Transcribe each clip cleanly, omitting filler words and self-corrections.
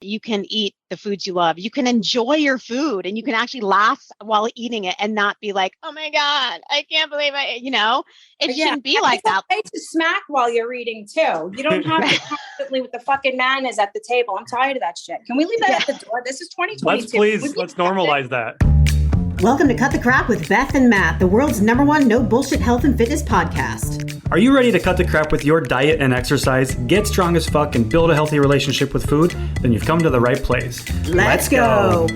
You can eat the foods you love. You can enjoy your food and you can actually laugh while eating it and not be like, oh my God, I can't believe it shouldn't be like that. It's okay to smack while you're eating too. You don't have to constantly with the fucking manners at the table. I'm tired of that shit. Can we leave that at the door? This is 2022. Let's normalize that. Welcome to Cut the Crap with Beth and Matt, the world's #1 no bullshit health and fitness podcast. Are you ready to cut the crap with your diet and exercise, get strong as fuck, and build a healthy relationship with food? Then you've come to the right place. Let's go.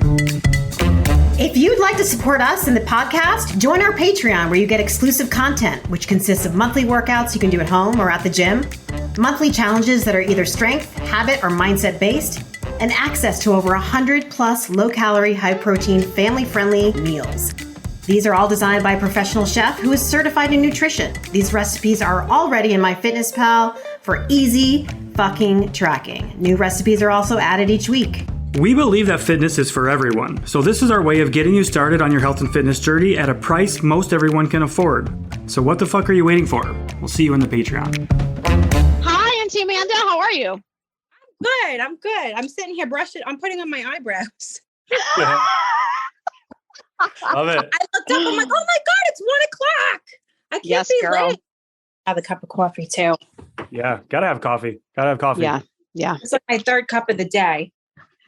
If you'd like to support us in the podcast, join our Patreon where you get exclusive content, which consists of monthly workouts you can do at home or at the gym, monthly challenges that are either strength, habit, or mindset based, and access to over 100 plus low-calorie, high-protein, family-friendly meals. These are all designed by a professional chef who is certified in nutrition. These recipes are already in MyFitnessPal for easy fucking tracking. New recipes are also added each week. We believe that fitness is for everyone, so this is our way of getting you started on your health and fitness journey at a price most everyone can afford. So what the fuck are you waiting for? We'll see you in the Patreon. Hi, Auntie Amanda. How are you? I'm good. I'm sitting here brushing. I'm putting on my eyebrows. Love it. I looked up. I'm like, oh my God, it's 1:00. I can't be late. Have a cup of coffee too. Yeah, gotta have coffee. Yeah. It's like my third cup of the day.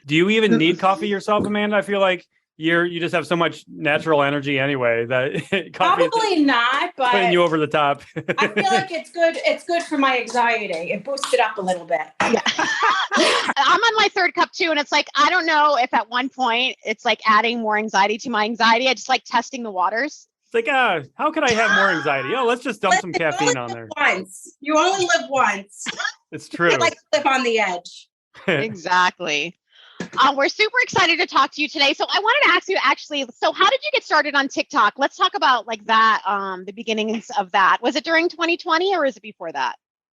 Do you even need coffee yourself, Amanda? I feel like you just have so much natural energy anyway that coffee Probably not, but putting you over the top. I feel like it's good. It's good for my anxiety. It boosts it up a little bit. Yeah. I'm on my third cup too. And it's like, I don't know if at one point it's like adding more anxiety to my anxiety. I just like testing the waters. It's like, how could I have more anxiety? Oh, let's just dump some caffeine on there. Once. You only live once. It's true. You like to live on the edge. Exactly. We're super excited to talk to you today. So I wanted to ask you actually, so how did you get started on TikTok? Let's talk about like that, the beginnings of that. Was it during 2020 or is it before that?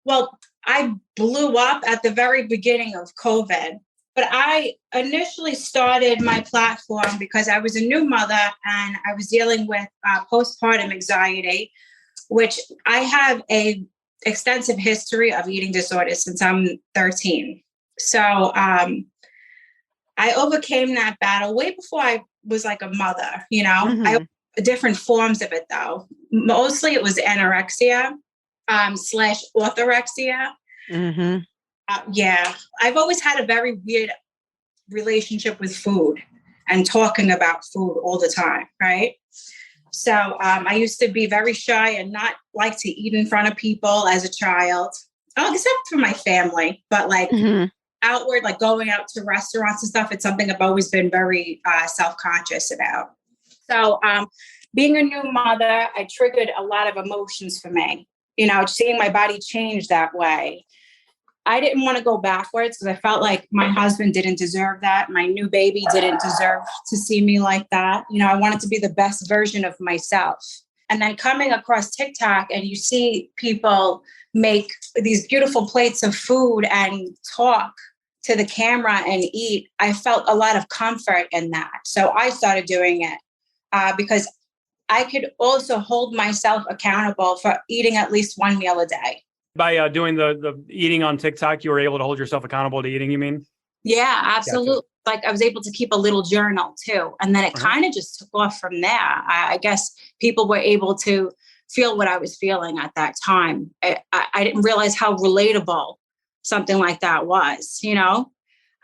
Well, I blew up at the very beginning of COVID, but I initially started my platform because I was a new mother and I was dealing with postpartum anxiety, which I have a extensive history of eating disorders since I'm 13. So, I overcame that battle way before I was like a mother, I different forms of it though. Mostly it was anorexia / orthorexia. Mm-hmm. Yeah. I've always had a very weird relationship with food and talking about food all the time. Right. So I used to be very shy and not like to eat in front of people as a child, except for my family, but like, outward, like going out to restaurants and stuff, it's something I've always been very self-conscious about. So being a new mother, I triggered a lot of emotions for me, seeing my body change that way. I didn't want to go backwards because I felt like my husband didn't deserve that. My new baby didn't deserve to see me like that. I wanted to be the best version of myself. And then coming across TikTok and you see people make these beautiful plates of food and talk to the camera and eat, I felt a lot of comfort in that. So I started doing it because I could also hold myself accountable for eating at least one meal a day. By doing the eating on TikTok, you were able to hold yourself accountable to eating, you mean? Yeah, absolutely. Gotcha. Like I was able to keep a little journal too. And then it kind of just took off from there. I guess people were able to feel what I was feeling at that time. I didn't realize how relatable something like that was,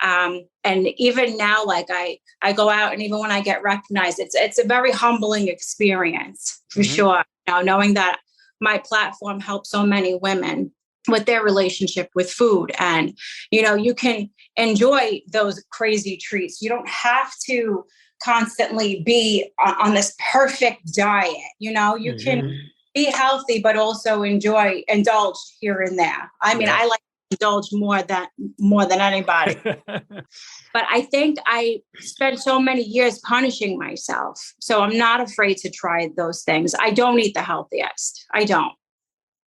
and even now, like I go out and even when I get recognized, it's a very humbling experience for sure. Knowing that my platform helps so many women with their relationship with food. And, you can enjoy those crazy treats. You don't have to constantly be on this perfect diet. You can be healthy, but also indulge here and there. I mean, I like to indulge more than anybody. But I think I spent so many years punishing myself. So I'm not afraid to try those things. I don't eat the healthiest. I don't.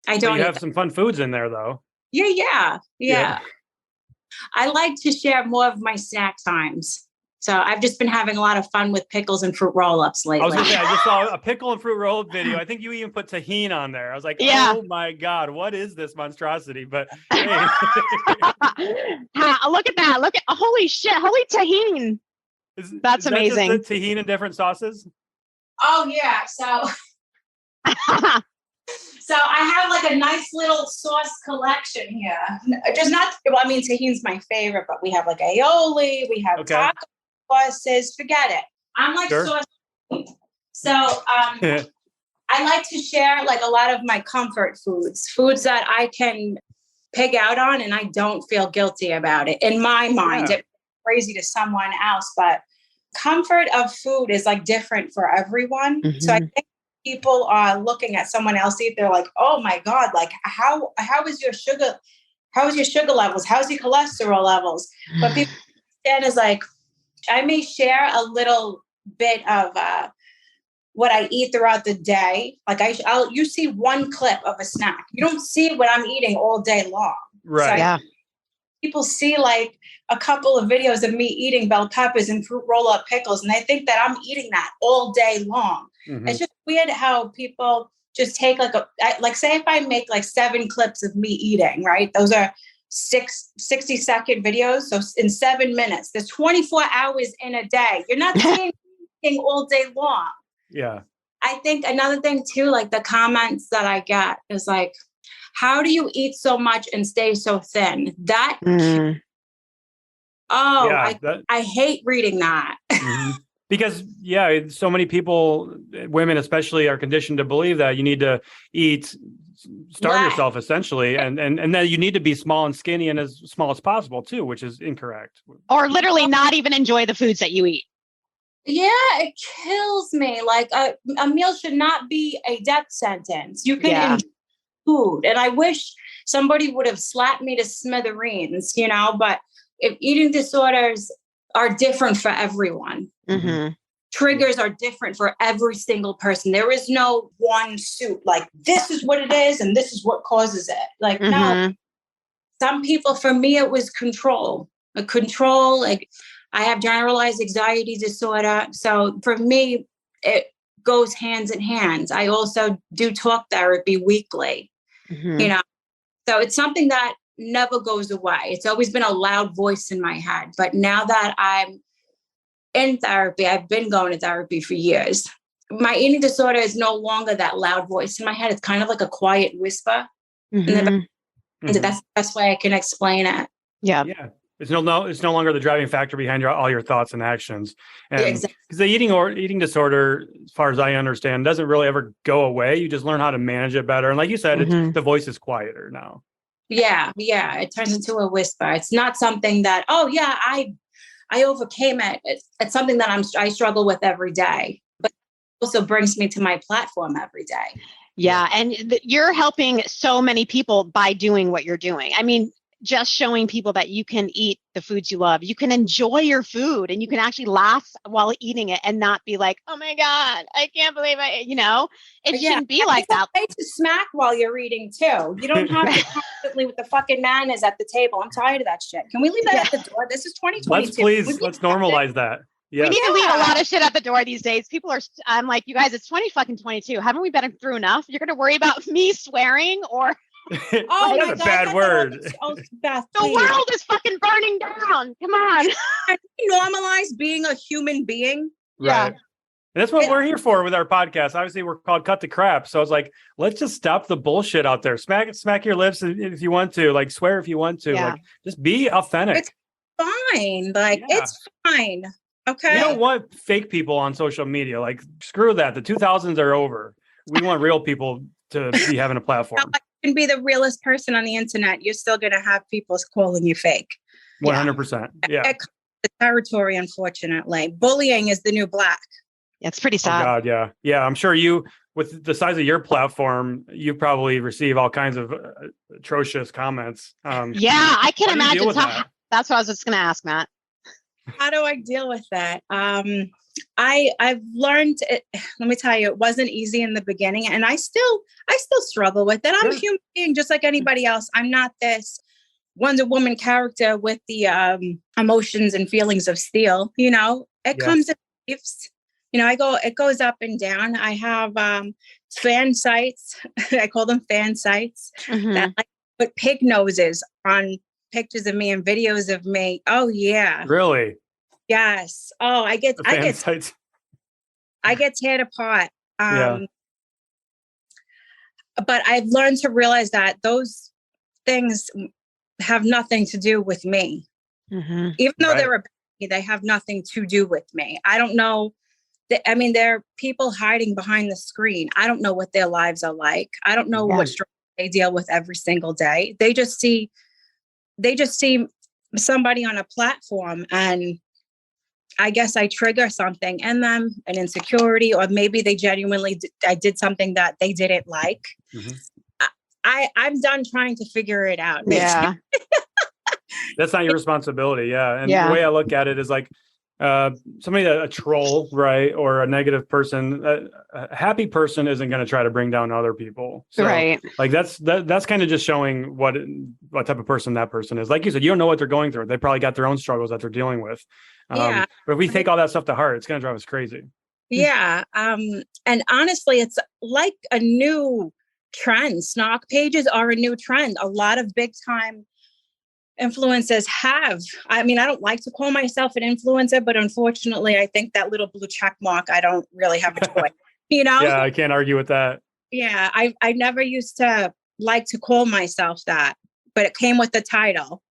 You have some fun foods in there though. Yeah. I like to share more of my snack times. So I've just been having a lot of fun with pickles and fruit roll-ups lately. I was going to say, I just saw a pickle and fruit roll-up video. I think you even put tahini on there. I was like, oh my God, what is this monstrosity? But hey. Look at that. Look at, holy shit. Holy tahini. That's amazing. Just the tahini in different sauces? Oh yeah. So I have like a nice little sauce collection here. Just not, well, I mean, tahini's my favorite, but we have like aioli, we have taco sauces, forget it. I'm like sauce. So I like to share like a lot of my comfort foods that I can pig out on and I don't feel guilty about it. In my mind, it's crazy to someone else, but comfort of food is like different for everyone. Mm-hmm. So I think people are looking at someone else eat, they're like, oh my God, like how is your sugar levels? How's your cholesterol levels? But people understand is like, I may share a little bit of what I eat throughout the day. Like you see one clip of a snack. You don't see what I'm eating all day long. Right. So people see like a couple of videos of me eating bell peppers and fruit roll-up pickles, and they think that I'm eating that all day long. Mm-hmm. It's just weird how people just take like say if I make like 7 clips of me eating, right? Those are 60-second videos. So in 7 minutes, there's 24 hours in a day. You're not seeing anything all day long. Yeah. I think another thing too, like the comments that I get is like, how do you eat so much and stay so thin? That, I hate reading that. Mm-hmm. Because, so many people, women especially, are conditioned to believe that you need to starve yourself essentially, and then you need to be small and skinny and as small as possible too, which is incorrect. Or literally not even enjoy the foods that you eat. Yeah, it kills me. Like a meal should not be a death sentence. You can enjoy food. And I wish somebody would have slapped me to smithereens, but if eating disorders are different for everyone. Mm-hmm. Triggers are different for every single person. There is no one soup. Like, this is what it is, and this is what causes it. Like, no. Some people, for me, it was control. Like, I have generalized anxiety disorder. So for me, it goes hands in hands. I also do talk therapy weekly, So it's something that never goes away. It's always been a loud voice in my head. But now that I'm in therapy, I've been going to therapy for years. My eating disorder is no longer that loud voice in my head. It's kind of like a quiet whisper. And that's the best way I can explain it. Yeah. It's no longer the driving factor behind all your thoughts and actions. And because the eating disorder, as far as I understand, doesn't really ever go away. You just learn how to manage it better. And like you said, the voice is quieter now. Yeah. It turns into a whisper. It's not something that, I overcame it. It's something that I struggle with every day, but it also brings me to my platform every day. Yeah. And you're helping so many people by doing what you're doing. I mean, just showing people that you can eat the foods you love. You can enjoy your food and you can actually laugh while eating it and not be like, oh my God, I can't believe it shouldn't be like that. It's okay to smack while you're eating too. You don't have to constantly with the fucking mayonnaise at the table. I'm tired of that shit. Can we leave that at the door? This is 2022. Let's normalize that. Yeah. We need to leave a lot of shit at the door these days. People are, I'm like, you guys, it's 2022. Haven't we been through enough? You're going to worry about me swearing or... That's a bad word. Beth, the world is fucking burning down. Come on. Can we normalize being a human being? Right. Yeah. And that's what we're here for with our podcast. Obviously, we're called Cut the Crap. So it's like, let's just stop the bullshit out there. Smack your lips if you want to. Like, swear if you want to. Like, just be authentic. It's fine. Like, it's fine. Okay. You don't want fake people on social media. Like, screw that. The 2000s are over. We want real people to be having a platform. Can be the realest person on the internet, you're still going to have people calling you fake. 100%. Yeah. It comes with the territory, unfortunately. Bullying is the new black. It's pretty sad. Oh God, yeah. Yeah. I'm sure you, with the size of your platform, you probably receive all kinds of atrocious comments. I can imagine. That's what I was just going to ask, Matt. How do I deal with that? I've learned it. Let me tell you, it wasn't easy in the beginning, and I still struggle with it. I'm a human being just like anybody else. I'm not this Wonder Woman character with the emotions and feelings of steel. It comes in waves. It goes up and down. I have fan sites. I call them fan sites that like put pig noses on pictures of me and videos of me. Oh yeah. Really? Yes. Oh, I get teared apart. But I've learned to realize that those things have nothing to do with me. Even though they're about me, they have nothing to do with me. I don't know. There are people hiding behind the screen. I don't know what their lives are like. I don't know what struggles they deal with every single day. They just see somebody on a platform, and I guess I trigger something in them, an insecurity, or maybe they genuinely, I did something that they didn't like. I'm done trying to figure it out. Yeah. That's not your responsibility. Yeah. And the way I look at it is like somebody, a troll, right? Or a negative person, a happy person isn't going to try to bring down other people. So like that's kind of just showing what type of person that person is. Like you said, you don't know what they're going through. They probably got their own struggles that they're dealing with. But if we take all that stuff to heart, it's going to drive us crazy. Yeah. And honestly, it's like a new trend. Snark pages are a new trend. A lot of big time influencers have. I don't like to call myself an influencer, but unfortunately, I think that little blue check mark, I don't really have a choice, Yeah, I can't argue with that. Yeah, I never used to like to call myself that, but it came with the title.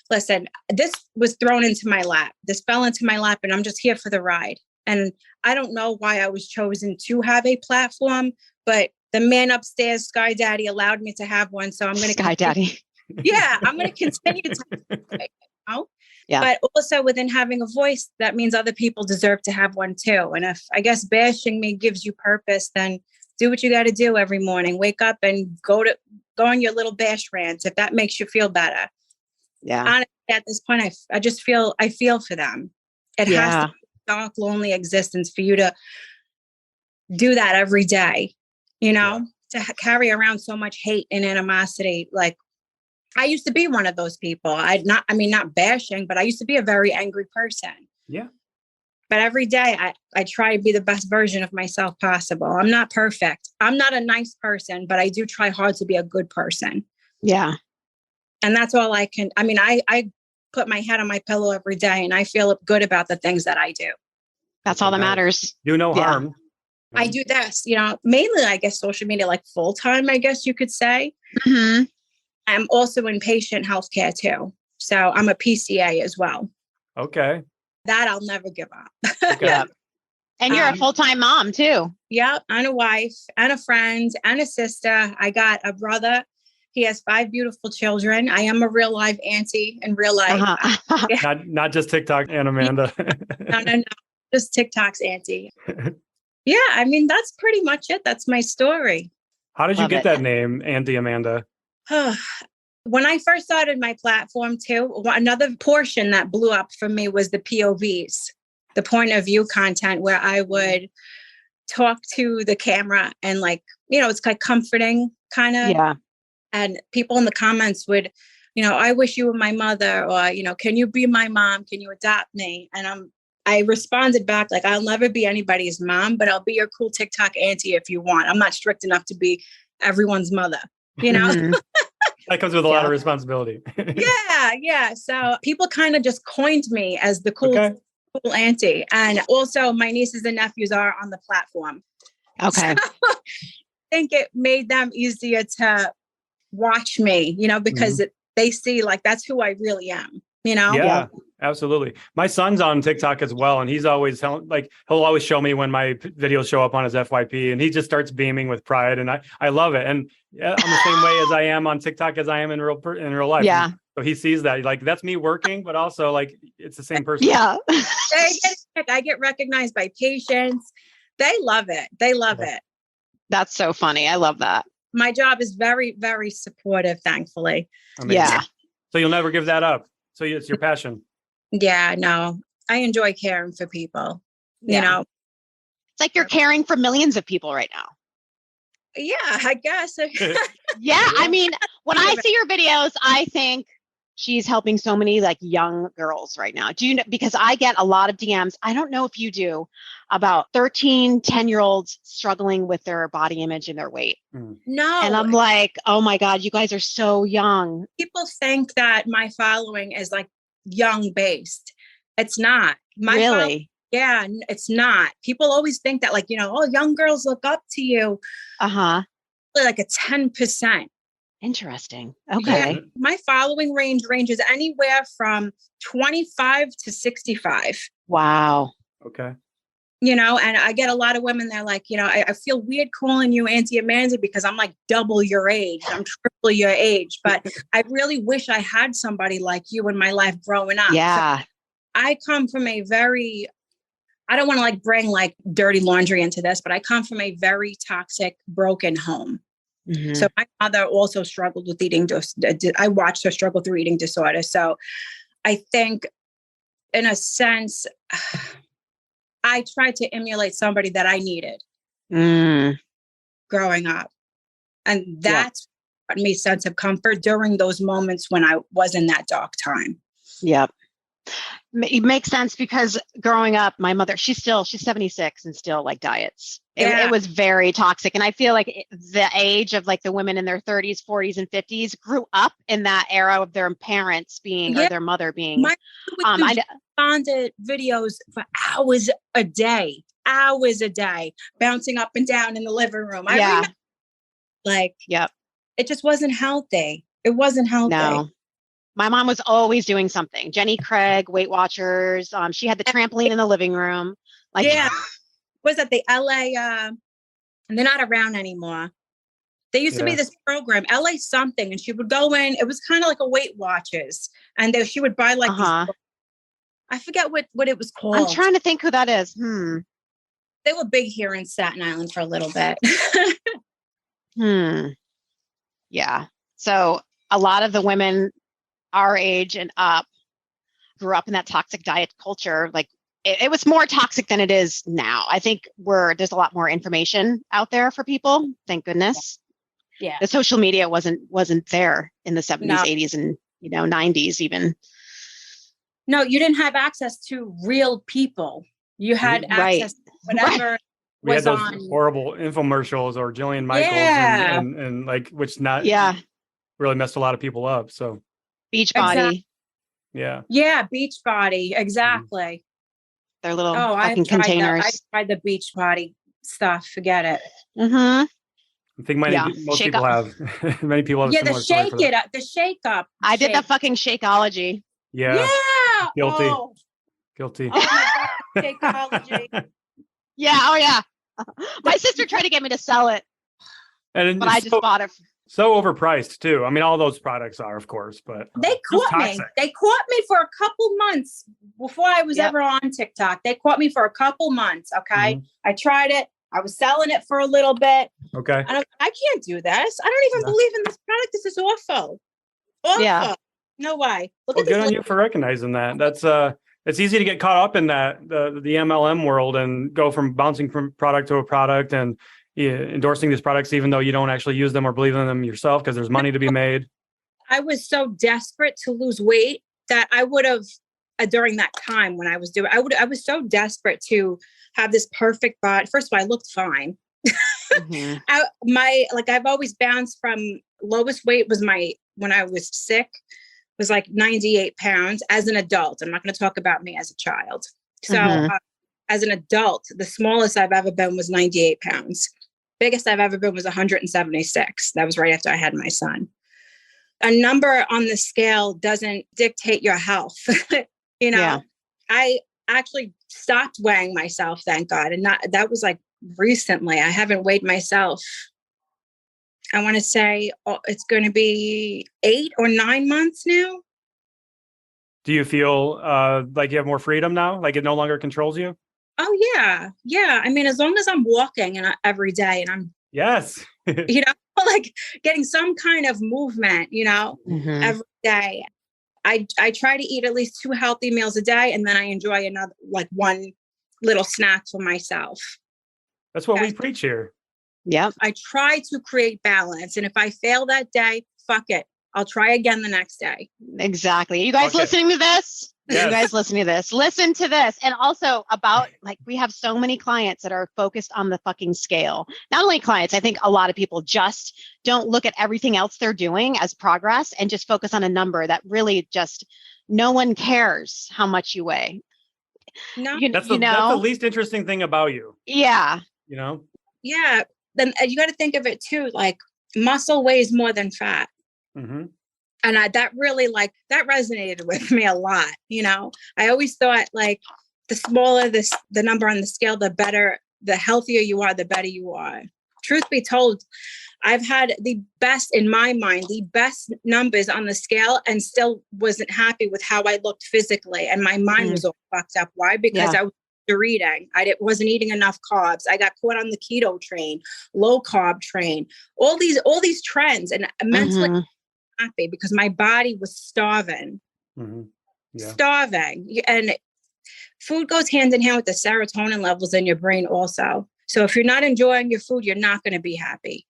Listen, this was thrown into my lap. This fell into my lap, and I'm just here for the ride. And I don't know why I was chosen to have a platform, but the man upstairs, Sky Daddy, allowed me to have one. So I'm going to Sky Daddy. Yeah, I'm going to continue to. Yeah. But also within having a voice, that means other people deserve to have one too. And if I guess bashing me gives you purpose, then do what you got to do every morning. Wake up and go on your little bash rants if that makes you feel better. Yeah. Honestly, at this point, I just feel for them. It has to be a dark, lonely existence for you to do that every day. To carry around so much hate and animosity. Like, I used to be one of those people. Not bashing, but I used to be a very angry person. Yeah. But every day I try to be the best version of myself possible. I'm not perfect. I'm not a nice person, but I do try hard to be a good person. Yeah. And that's all I can. I put my head on my pillow every day and I feel good about the things that I do. That's all that matters. Do no harm. I do this, mainly, I guess, social media, like full time, I guess you could say. Mm-hmm. I'm also in patient healthcare too. So I'm a PCA as well. Okay. That I'll never give up. Okay. Yeah. And you're a full-time mom too. Yep. And a wife and a friend and a sister. I got a brother. He has 5 beautiful children. I am a real live auntie in real life. Not just TikTok and Amanda. No. Just TikTok's auntie. Yeah. That's pretty much it. That's my story. How did you get that name, Auntie Amanda? When I first started my platform too, another portion that blew up for me was the POVs, the point of view content, where I would talk to the camera and it's like comforting kind of. Yeah. And people in the comments would, I wish you were my mother, or, can you be my mom? Can you adopt me? And I responded back, like, I'll never be anybody's mom, but I'll be your cool TikTok auntie if you want. I'm not strict enough to be everyone's mother, Mm-hmm. That comes with a lot of responsibility. Yeah. So people kind of just coined me as the cool auntie. And also my nieces and nephews are on the platform. Okay. So I think it made them easier to watch me, because they see that's who I really am, Yeah. Absolutely. My son's on TikTok as well. And he's always he'll always show me when my videos show up on his FYP, and he just starts beaming with pride. And I love it. And I'm the same way as I am on TikTok as I am in real life. Yeah. And so he sees that that's me working, but also it's the same person. Yeah. I get recognized by patients. They love it. It. That's so funny. I love that. My job is very, very supportive, thankfully. Amazing. Yeah. So you'll never give that up. So it's your passion. Yeah, no, I enjoy caring for people, you know. It's like you're caring for millions of people right now. Yeah, I guess. Yeah. When I see your videos, I think she's helping so many like young girls right now. Do you know, because I get a lot of DMs, I don't know if you do, about 13, 10-year-olds struggling with their body image and their weight. No. And I'm like, oh my God, you guys are so young. People think that my following is like young based. It's not. Really? Yeah, it's not. People always think that, like, you know, oh, young girls look up to you. Uh-huh. Like a 10%. Interesting. Okay. Yeah, my following ranges anywhere from 25 to 65. Wow. Okay. You know, and I get a lot of women, they're like, you know, I feel weird calling you Auntie Amanda because I'm like double your age. I'm triple your age. But I really wish I had somebody like you in my life growing up. Yeah. So I come from a very, I don't want to like bring like dirty laundry into this, but I come from a very toxic, broken home. Mm-hmm. So my mother also struggled with eating. I watched her struggle through eating disorder. So I think in a sense, I tried to emulate somebody that I needed growing up. And that's what made sense of comfort during those moments when I was in that dark time. Yep. It makes sense because growing up, my mother, she's 76 and still like diets. It was very toxic. And I feel like the age of like the women in their 30s, 40s, and 50s grew up in that era of their parents being or their mother being. I responded videos for hours a day, bouncing up and down in the living room. I remember, like, it just wasn't healthy. It wasn't healthy. No. My mom was always doing something. Jenny Craig, Weight Watchers. She had the trampoline in the living room. Like, was that the LA? They're not around anymore. There used to be this program, LA something, and she would go in. It was kind of like a Weight Watchers, and she would buy like these. I forget what it was called. I'm trying to think who that is. They were big here in Staten Island for a little bit. Yeah. So a lot of the women our age and up grew up in that toxic diet culture. Like it was more toxic than it is now. I think there's a lot more information out there for people. Thank goodness. Yeah. The social media wasn't there in the 70s, 80s, and 90s even. No, you didn't have access to real people. You had access to whatever we was had those on horrible infomercials or Jillian Michaels and like which really messed a lot of people up. So Beachbody. Yeah, Beachbody. Exactly. Their little fucking containers. I tried the Beachbody stuff. Forget it. Mm-hmm. I think most people have. Many people have. Yeah, the shake up. I did the fucking Shakeology. Yeah. Guilty. Guilty. Oh my God, Shakeology. Yeah. Oh yeah. My sister tried to get me to sell it, but I just bought it. So overpriced too. I mean, all those products are, of course, but they caught me. They caught me for a couple months before I was ever on TikTok. They caught me for a couple months. Okay, I tried it. I was selling it for a little bit. Okay, and I can't do this. I don't even believe in this product. This is awful. Awful. Yeah. No way. Look at this. Good on you for recognizing that. That's it's easy to get caught up in that the MLM world and go from bouncing from product to a product and endorsing these products, even though you don't actually use them or believe in them yourself, because there's money to be made. I was so desperate to lose weight that I would have, during that time when I was doing, I was so desperate to have this perfect body. First of all, I looked fine. Mm-hmm. I've always bounced from lowest weight was when I was sick, was like 98 pounds as an adult. I'm not going to talk about me as a child. So as an adult, the smallest I've ever been was 98 pounds. Biggest I've ever been was 176. That was right after I had my son. A number on the scale doesn't dictate your health. I actually stopped weighing myself, thank God. And that was like recently. I haven't weighed myself. I want to say it's going to be 8 or 9 months now. Do you feel like you have more freedom now? Like it no longer controls you? Oh, yeah. Yeah. I mean, as long as I'm walking every day and I'm, like getting some kind of movement, every day. I try to eat at least 2 healthy meals a day. And then I enjoy another, like one little snack for myself. That's what we preach here. Yeah. I try to create balance. And if I fail that day, fuck it. I'll try again the next day. Exactly. You guys listening to this? Yes. You guys listening to this? Listen to this. And also about like, we have so many clients that are focused on the fucking scale. Not only clients, I think a lot of people just don't look at everything else they're doing as progress and just focus on a number that really just no one cares how much you weigh. No, that's the least interesting thing about you. Yeah. You know? Yeah. Then you got to think of it too. Like muscle weighs more than fat. Mm-hmm. And that really that resonated with me a lot. You know, I always thought like the smaller the number on the scale, the better, the healthier you are, the better you are. Truth be told, I've had the best, in my mind, the best numbers on the scale and still wasn't happy with how I looked physically. And my mind was all fucked up. Why? Because I was eating. Wasn't eating enough carbs. I got caught on the keto train, low carb train, all these trends, and mentally happy because my body was starving. Starving. And food goes hand in hand with the serotonin levels in your brain also. So if you're not enjoying your food, you're not going to be happy.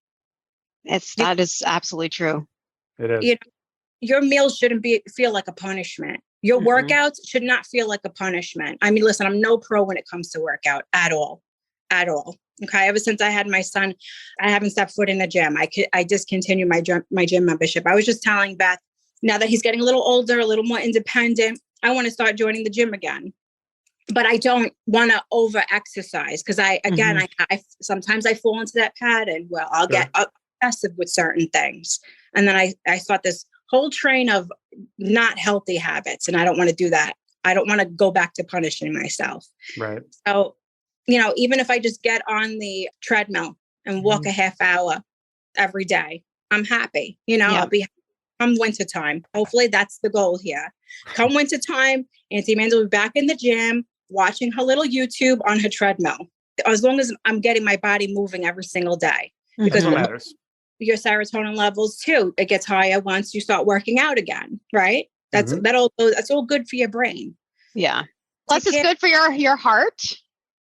That is absolutely true. It is. Your meals shouldn't feel like a punishment. Your workouts should not feel like a punishment. I mean, listen, I'm no pro when it comes to workout at all. Okay. Ever since I had my son, I haven't stepped foot in the gym. I discontinued my gym membership. I was just telling Beth, now that he's getting a little older, a little more independent, I want to start joining the gym again. But I don't want to over exercise because I sometimes I fall into that pattern. Well, I'll get obsessive with certain things. And then I start this whole train of not healthy habits. And I don't want to do that. I don't want to go back to punishing myself. Right. So, you know, even if I just get on the treadmill and walk a half hour every day, I'm happy. You know, I'll be happy come wintertime. Hopefully that's the goal here. Come wintertime, Auntie Amanda will be back in the gym, watching her little YouTube on her treadmill. As long as I'm getting my body moving every single day. Because what matters. Your serotonin levels too, it gets higher once you start working out again, right? That's all good for your brain. Yeah. Plus it's good for your heart.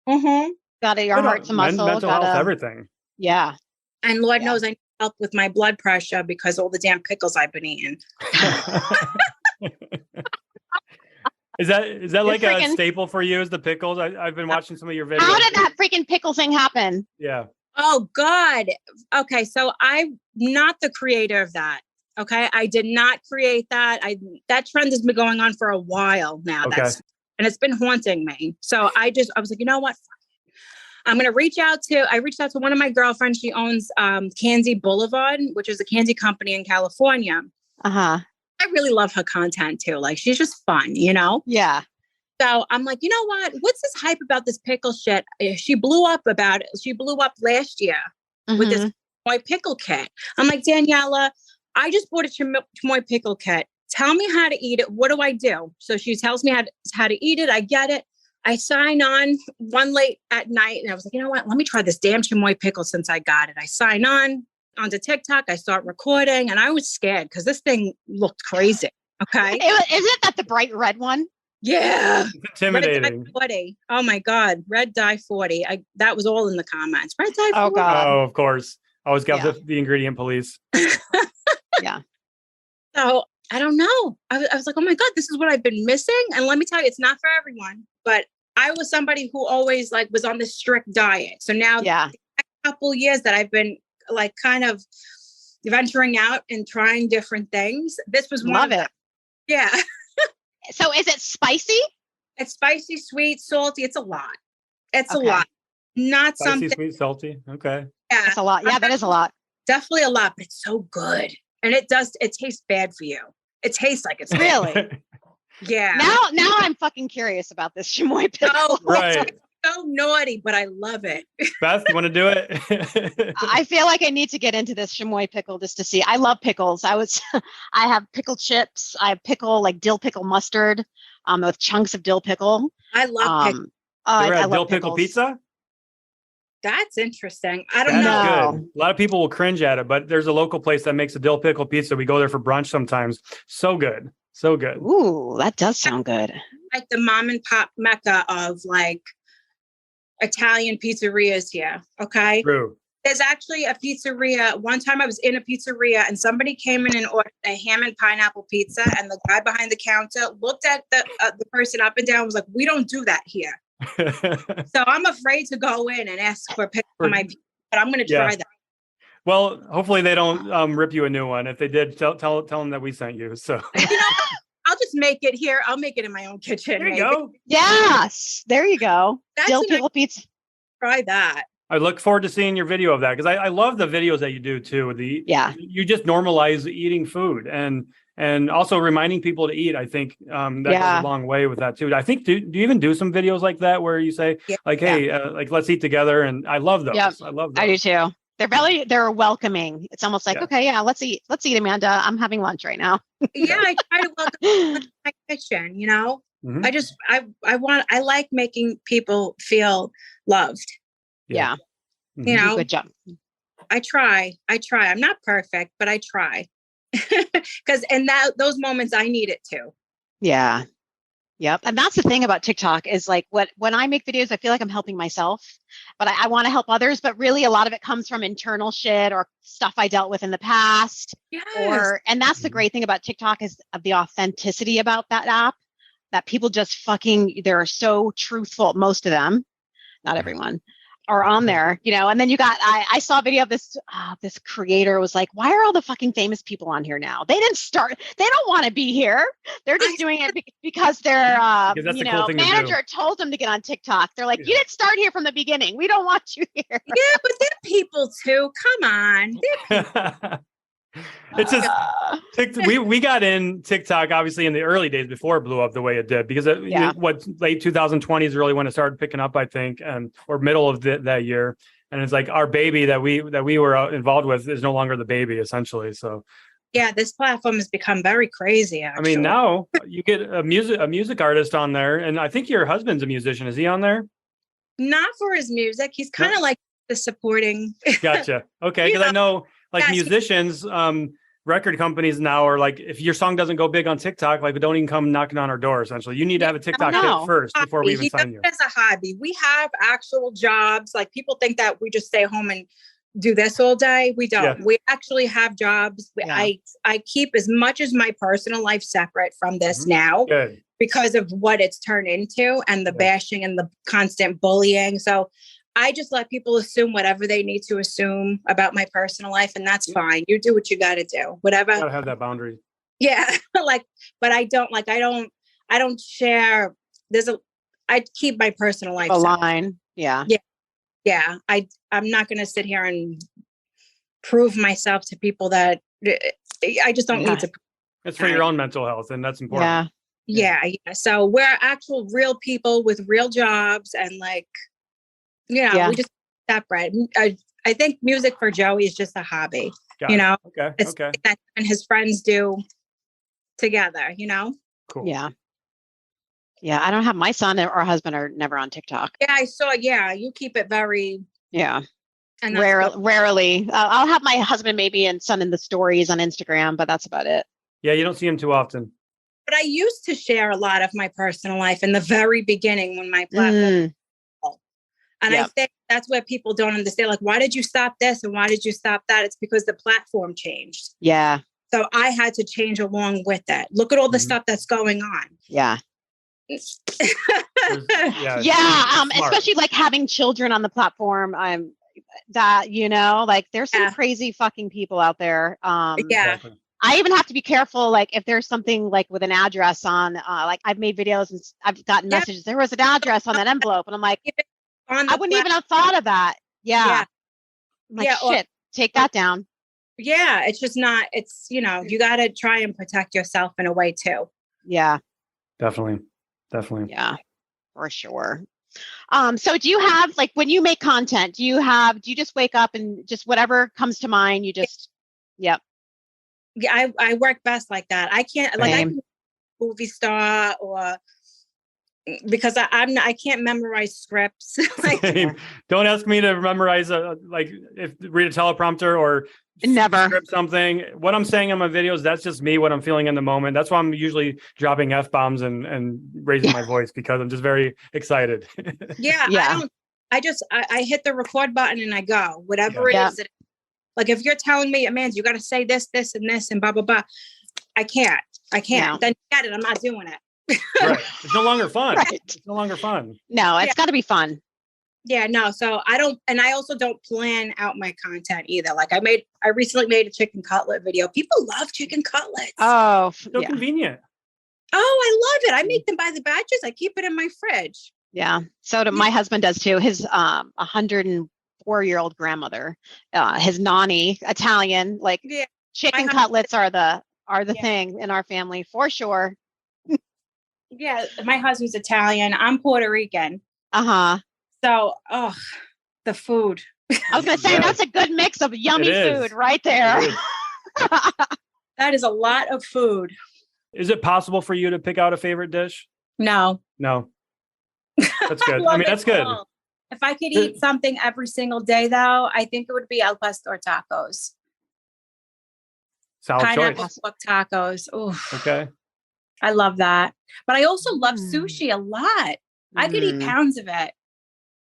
Got it. Your heart's a muscle. Mental health, everything. Yeah. And Lord knows I need help with my blood pressure because all the damn pickles I've been eating. Is that like a staple for you? Is the pickles? I've been watching some of your videos. How did that freaking pickle thing happen? Yeah. Oh God. Okay. So I'm not the creator of that. Okay. I did not create that. That trend has been going on for a while now. Okay. And it's been haunting me. So I was like, you know what? I'm going to reached out to one of my girlfriends. She owns Candy Boulevard, which is a candy company in California. I really love her content too. Like she's just fun, you know? Yeah. So I'm like, you know what? What's this hype about this pickle shit? She blew up last year with this chamoy pickle kit. I'm like, Daniela, I just bought a chamoy pickle kit. Tell me how to eat it. What do I do? So she tells me how to eat it. I get it. I sign on one late at night and I was like, you know what? Let me try this damn chamoy pickle since I got it. I sign on onto TikTok. I start recording and I was scared because this thing looked crazy. Okay. Isn't that the bright red one? Yeah. It's intimidating. Red dye 40. Oh my God. Red dye 40. That was all in the comments. Red dye 40. Oh God. Oh, of course. Always got the ingredient police. Yeah. So I don't know. I was like, oh my God, this is what I've been missing. And let me tell you, it's not for everyone, but I was somebody who always was on this strict diet. So now the couple years that I've been kind of venturing out and trying different things. This was one. Love it. Yeah. So is it spicy? It's spicy, sweet, salty. It's a lot. It's a lot. Not spicy, something. Sweet, salty. Okay. Yeah. That's a lot. Yeah, that is a lot. Definitely a lot, but it's so good. And it tastes bad for you. It tastes like it's really. Yeah. Now I'm fucking curious about this chamoy pickle. Oh, right. It's so naughty, but I love it. Beth, you want to do it? I feel like I need to get into this chamoy pickle just to see. I love pickles. I have pickle chips. I have dill pickle mustard with chunks of dill pickle. I love pickles. I dill pickle pizza? That's interesting. I don't know. Good. A lot of people will cringe at it, but there's a local place that makes a dill pickle pizza. We go there for brunch sometimes. So good. So good. Ooh, that does sound good. Like the mom and pop mecca of Italian pizzerias here. Okay. True. There's actually a pizzeria. One time I was in a pizzeria and somebody came in and ordered a ham and pineapple pizza. And the guy behind the counter looked at the person up and down and was like, we don't do that here. So I'm afraid to go in and ask for a picture of my pizza, but I'm going to try that. Well, hopefully they don't rip you a new one. If they did, tell them that we sent you. So I'll just make it here. I'll make it in my own kitchen. There you go. Yes, there you go. Dill pickle pizza. Try that. I look forward to seeing your video of that because I love the videos that you do too. You just normalize eating food and also reminding people to eat. I think that goes a long way with that too. I think do you even do some videos like that where you say hey, like let's eat together? And I love those. Yep. I love those. I do too. They're welcoming. It's almost like, okay, let's eat, Amanda. I'm having lunch right now. I try to welcome people to my kitchen, you know. Mm-hmm. I like making people feel loved. Yeah. Mm-hmm. You know, good job. I try. I'm not perfect, but I try. Because in those moments I need it too. Yeah. Yep. And that's the thing about TikTok is like when I make videos, I feel like I'm helping myself, but I want to help others. But really a lot of it comes from internal shit or stuff I dealt with in the past. Yes. And that's the great thing about TikTok is the authenticity about that app, that people just they're so truthful. Most of them, not everyone, are on there, you know. And then I saw a video of this creator was like, why are all the fucking famous people on here now? They don't want to be here. They're just doing it because their manager told them to get on TikTok. They're like, you didn't start here from the beginning. We don't want you here. Yeah, but they're people too. Come on. It's just we got in TikTok obviously in the early days before it blew up the way it did because late 2020 is really when it started picking up, I think, or middle of that year. And it's like our baby that we were involved with is no longer the baby essentially. So yeah, this platform has become very crazy. Actually. I mean, now you get a music artist on there, and I think your husband's a musician. Is he on there? Not for his music. He's kind of like the supporting. Gotcha. Okay, because I know. Like musicians, record companies now are like, if your song doesn't go big on TikTok, like don't even come knocking on our door. Essentially, you need to have a TikTok hit first before we even sign you. As a hobby, we have actual jobs. Like people think that we just stay home and do this all day. We don't. Yeah. We actually have jobs. Yeah. I keep as much as my personal life separate from this now because of what it's turned into and the bashing and the constant bullying. So I just let people assume whatever they need to assume about my personal life, and that's fine. You do what you got to do, whatever. You gotta have that boundary. Yeah, but I don't share. I keep my personal life a line. Yeah. I'm not going to sit here and prove myself to people that I just don't need to. It's for your own mental health, and that's important. Yeah. So we're actual real people with real jobs, and like. Yeah, we just separate. I think music for Joey is just a hobby. You know, it's that and his friends do together. You know, cool. Yeah. I don't have my son or husband are never on TikTok. Yeah, I saw. Yeah, you keep it very. Yeah. And rarely, I'll have my husband maybe and son in the stories on Instagram, but that's about it. Yeah, you don't see him too often. But I used to share a lot of my personal life in the very beginning when my platform. And I think that's where people don't understand. Like, why did you stop this and why did you stop that? It's because the platform changed. Yeah. So I had to change along with that. Look at all the stuff that's going on. Yeah. Especially like having children on the platform. That, you know, like there's some crazy fucking people out there. Exactly. I even have to be careful. Like if there's something like with an address on, like I've made videos and I've gotten messages. There was an address on that envelope, and I'm like. I wouldn't even have thought of that. Yeah. Like, shit, take that down. Yeah. It's just not, it's, you know, you got to try and protect yourself in a way too. Yeah. Definitely. Yeah, for sure. So do you have, like, when you make content, do you just wake up and just whatever comes to mind, you just, Yeah, I work best like that. I can't, like, I can movie star or, because I can't memorize scripts. Don't ask me to memorize read a teleprompter or never script something. What I'm saying in my videos, that's just me, what I'm feeling in the moment. That's why I'm usually dropping F-bombs and raising my voice because I'm just very excited. I I hit the record button and I go, whatever it is. Like if you're telling me, Amanda, you got to say this, this, and this, and blah, blah, blah. I can't. No. Then get it. I'm not doing it. Right. It's no longer fun. Right. It's no longer fun. No, it's got to be fun. Yeah, no. So I don't, and I also don't plan out my content either. Like I recently made a chicken cutlet video. People love chicken cutlets. Oh, So convenient. Oh, I love it. I make them by the batches. I keep it in my fridge. Yeah. So my husband does too. His 104-year-old grandmother, his nanny, Italian, like chicken cutlets are the thing in our family for sure. Yeah, my husband's Italian. I'm Puerto Rican. Uh-huh. So, the food. I was gonna say that's a good mix of yummy food right there. That is a lot of food. Is it possible for you to pick out a favorite dish? No. That's good. I mean, that's good. If I could eat something every single day, though, I think it would be al pastor tacos. Solid Pineapple choice. pork tacos. Oh, Okay. I love that. But I also love sushi a lot. I could eat pounds of it.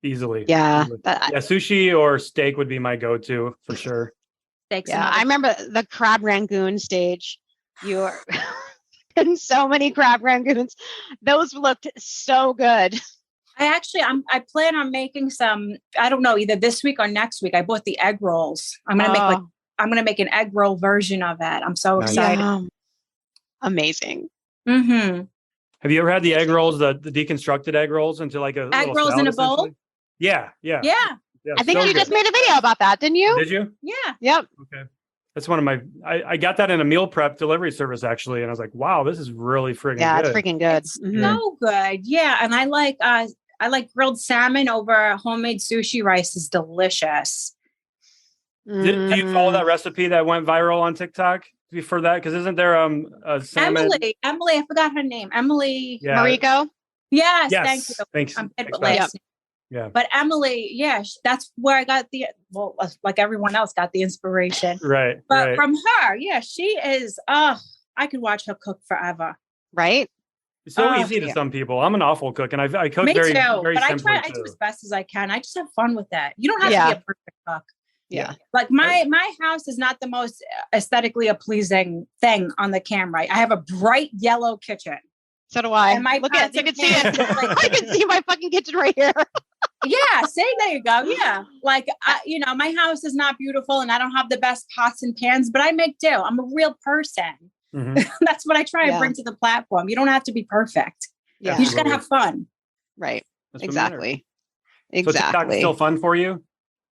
Easily. Yeah. Yeah, sushi or steak would be my go-to for sure. I remember the crab rangoon stage. You were in so many crab rangoons. Those looked so good. I plan on making some, I don't know, either this week or next week. I bought the egg rolls. I'm gonna make an egg roll version of it. I'm so excited. Yeah. Amazing. Mm-hmm. Have you ever had the egg rolls, the deconstructed egg rolls into like a egg rolls in a bowl? Yeah. I think you just made a video about that, didn't you? Did you? Yeah. Yep. Okay. That's one of my, I got that in a meal prep delivery service actually. And I was like, wow, this is really friggin' good. Yeah, it's freaking good. So good. Yeah. And I like grilled salmon over homemade sushi rice is delicious. Do you follow that recipe that went viral on TikTok for that? Because isn't there a salmon? Emily, I forgot her name. Emily. Yeah. Mariko? Yes. Yes. Thank you. Thanks. I'm bad Thanks, with Beth. last name. Yeah. But Emily, that's where I got like everyone else got the inspiration. Right. But from her, she is, I could watch her cook forever. Right? It's so easy to some people. I'm an awful cook and I cook Me very, too, very but simply I do as best as I can. I just have fun with that. You don't have to be a perfect cook. Yeah. Like my house is not the most aesthetically pleasing thing on the camera. I have a bright yellow kitchen. So do I. And Look at it. You can see it. I can see my fucking kitchen right here. Yeah. There you go. Yeah. Like, my house is not beautiful and I don't have the best pots and pans, but I make do. I'm a real person. Mm-hmm. That's what I try and bring to the platform. You don't have to be perfect. Yeah. You just got to have fun. Right. That's exactly. So TikTok is still fun for you?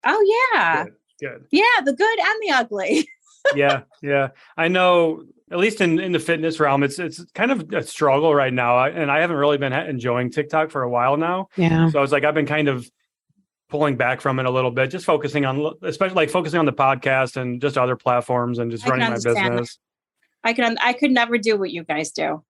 Oh, yeah. Good. Yeah. The good and the ugly. Yeah. I know, at least in the fitness realm, it's kind of a struggle right now. And I haven't really been enjoying TikTok for a while now. Yeah. So it's like, I've been kind of pulling back from it a little bit, just focusing on, especially like focusing on the podcast and just other platforms and just running my business. I could never do what you guys do.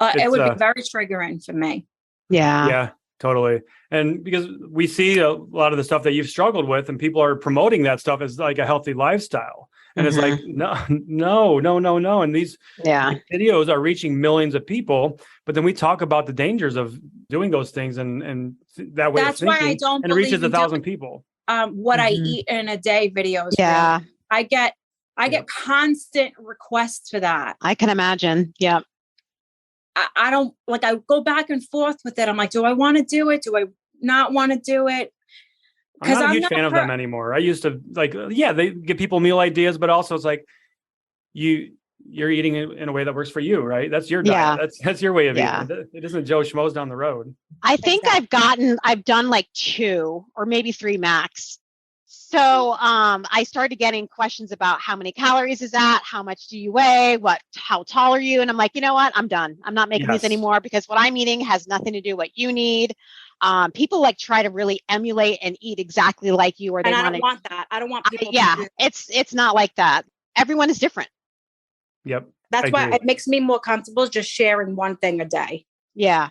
It would be very triggering for me. Yeah, totally. And because we see a lot of the stuff that you've struggled with and people are promoting that stuff as like a healthy lifestyle. And it's like, no. And these videos are reaching millions of people, but then we talk about the dangers of doing those things and that way that's of thinking, why I don't and it reaches 1,000 people. What I eat in a day videos. Yeah. Really. I get constant requests for that. I can imagine. Yeah. I don't like, I go back and forth with it. I'm like, do I want to do it? Do I not want to do it? I'm not a huge fan of them anymore. I used to they give people meal ideas, but also it's like you're eating it in a way that works for you, right? That's your diet. That's your way of eating. It isn't Joe Schmo's down the road. I think I've done like 2 or maybe 3 max. So I started getting questions about how many calories is that? How much do you weigh? How tall are you? And I'm like, you know what? I'm done. I'm not making these anymore because what I'm eating has nothing to do with what you need. People like try to really emulate and eat exactly like you, or they I don't want that. I don't want people. It's not like that. Everyone is different. Yep. That's why it makes me more comfortable just sharing one thing a day. Yeah.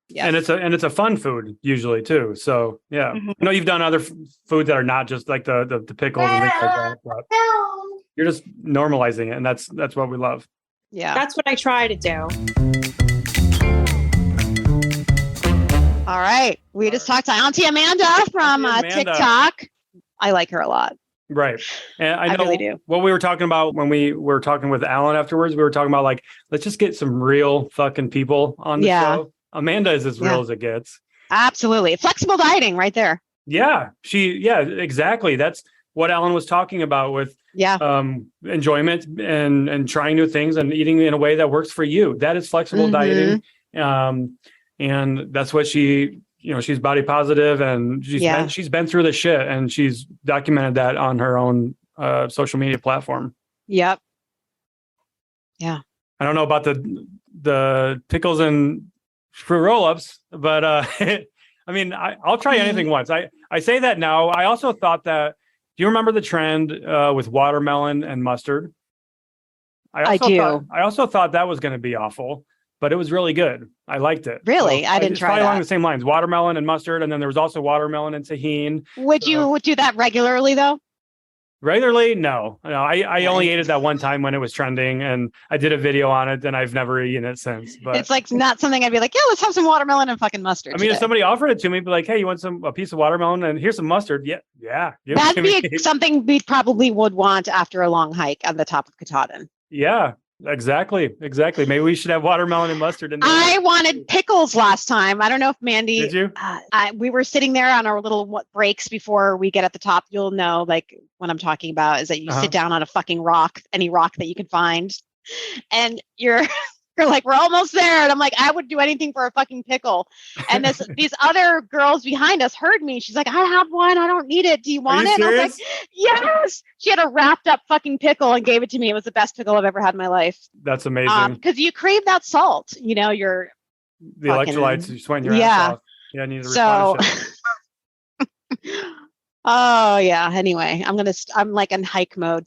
Yeah. And it's a fun food usually too. So yeah, I know you've done other foods that are not just like the pickles and things like that. But you're just normalizing it, and that's what we love. Yeah, that's what I try to do. All right. We just talked to Auntie Amanda from TikTok. I like her a lot. Right. And I know really do. What we were talking about when we were talking with Alan afterwards, we were talking about like, let's just get some real fucking people on the show. Amanda is as real as it gets. Absolutely. Flexible dieting right there. Yeah. Exactly. That's what Alan was talking about with enjoyment and trying new things and eating in a way that works for you. That is flexible dieting. And that's what she's body positive, and she's been through the shit, and she's documented that on her own social media platform. Yep. Yeah. I don't know about the pickles and fruit roll-ups, but I mean, I'll try anything once. I say that now. I also thought that. Do you remember the trend with watermelon and mustard? I do. I also thought that was going to be awful, but it was really good. I liked it. Really? So I didn't try that. Along the same lines, watermelon and mustard. And then there was also watermelon and tahini. Would you do that regularly though? Regularly? No. I only ate it that one time when it was trending, and I did a video on it, and I've never eaten it since. But it's like not something I'd be like, yeah, let's have some watermelon and fucking mustard. I mean, if somebody offered it to me, be like, hey, you want a piece of watermelon and here's some mustard? Yeah. That'd be something we probably would want after a long hike on the top of Katahdin. Yeah. Exactly. Maybe we should have watermelon and mustard in there. I wanted pickles last time. I don't know if Mandy. Did you? We were sitting there on our little breaks before we get at the top. You'll know, like, what I'm talking about is that you sit down on a fucking rock, any rock that you can find, and you're like, we're almost there. And I'm like, I would do anything for a fucking pickle. And these other girls behind us heard me. She's like, I have one. I don't need it. Do you want it? And I was like, yes. She had a wrapped up fucking pickle and gave it to me. It was the best pickle I've ever had in my life. That's amazing. Because you crave that salt. The electrolytes, you sweat your ass off. Yeah, I need to replenish it. Oh yeah. Anyway, I'm like in hike mode.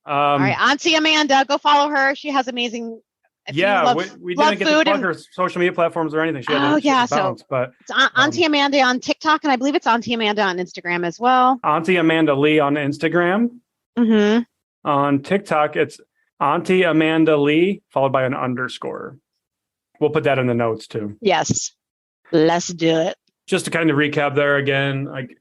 All right, Auntie Amanda, go follow her. She has amazing. We didn't get to plug her social media platforms or anything. But it's Auntie Amanda on TikTok, and I believe it's Auntie Amanda on Instagram as well. Auntie Amanda Lee on Instagram. Mm-hmm. On TikTok, it's Auntie Amanda Lee followed by an underscore. We'll put that in the notes too. Yes, let's do it. Just to kind of recap there again, like,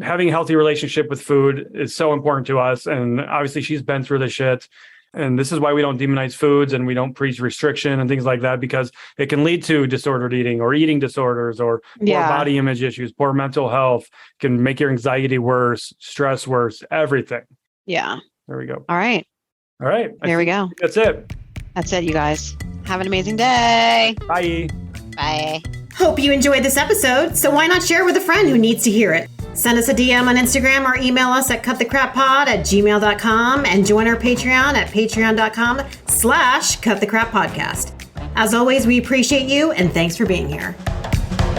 having a healthy relationship with food is so important to us. And obviously she's been through the shit. And this is why we don't demonize foods and we don't preach restriction and things like that, because it can lead to disordered eating or eating disorders or poor body image issues, poor mental health, can make your anxiety worse, stress worse, everything. Yeah. There we go. All right. There we go. That's it. That's it, you guys. Have an amazing day. Bye. Bye. Hope you enjoyed this episode, so why not share with a friend who needs to hear it? Send us a DM on Instagram or email us at cutthecrappod@gmail.com and join our Patreon at patreon.com/cutthecrappodcast. As always, we appreciate you and thanks for being here.